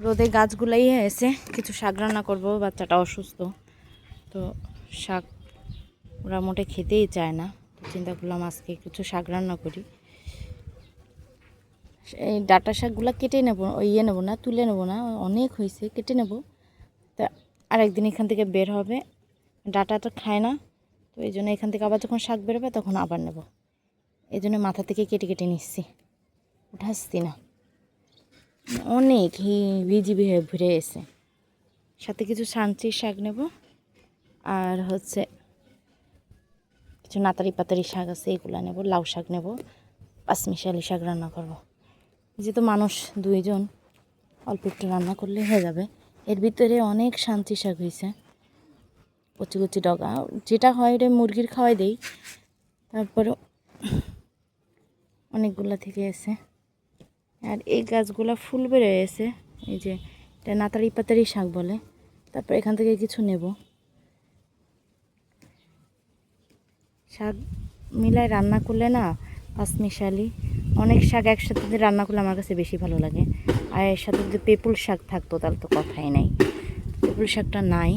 রোদে গাছগুলাই হয়েছে, কিছু শাক রান্না করবো। বাচ্চাটা অসুস্থ, তো শাক ওরা মোটে খেতেই চায় না। তো চিন্তা করলাম আজকে কিছু শাক রান্না করি। এই ডাঁটা শাকগুলো কেটে নেবো, নেবো না, তুলে নেবো না, অনেক হয়েছে, কেটে নেব। তা আরেকদিন এখান থেকে বের হবে, ডাঁটা তো খায় না, তো এই জন্য এখান থেকে আবার যখন শাক বেরোবে তখন আবার নেব। এই জন্য মাথা থেকে কেটে কেটে নিচ্ছি, উঠাচ্ছি না। অনেক ভিজিবি হয়ে ঘুরে এসে, সাথে কিছু সাঞ্চির শাক নেব, আর হচ্ছে কিছু নাতারি পাতারি শাক আছে এগুলো নেব, লাউ শাক নেব, পাঁচমিশালি শাক রান্না করব। যেহেতু মানুষ দুইজন, অল্প একটু রান্না করলে হয়ে যাবে। এর ভিতরে অনেক শান্তি শাক হয়েছে, কচি কচি ডগা, যেটা হয় রে মুরগির খাওয়াই দেই। তারপরে অনেকগুলা থেকে এসে, আর এই গাছগুলা ফুল বেরোয় এসে, এই যে এটা নাতারি পাতারি শাক বলে। তারপর এখান থেকে কিছু নেব, শাক মিলায় রান্না করলে না পাঁচমিশালি অনেক শাক একসাথে রান্না করলে আমার কাছে বেশি ভালো লাগে। আর এর সাথে যদি পেপুল শাক থাকতো তাহলে তো কথাই নাই, পেপুল শাকটা নাই,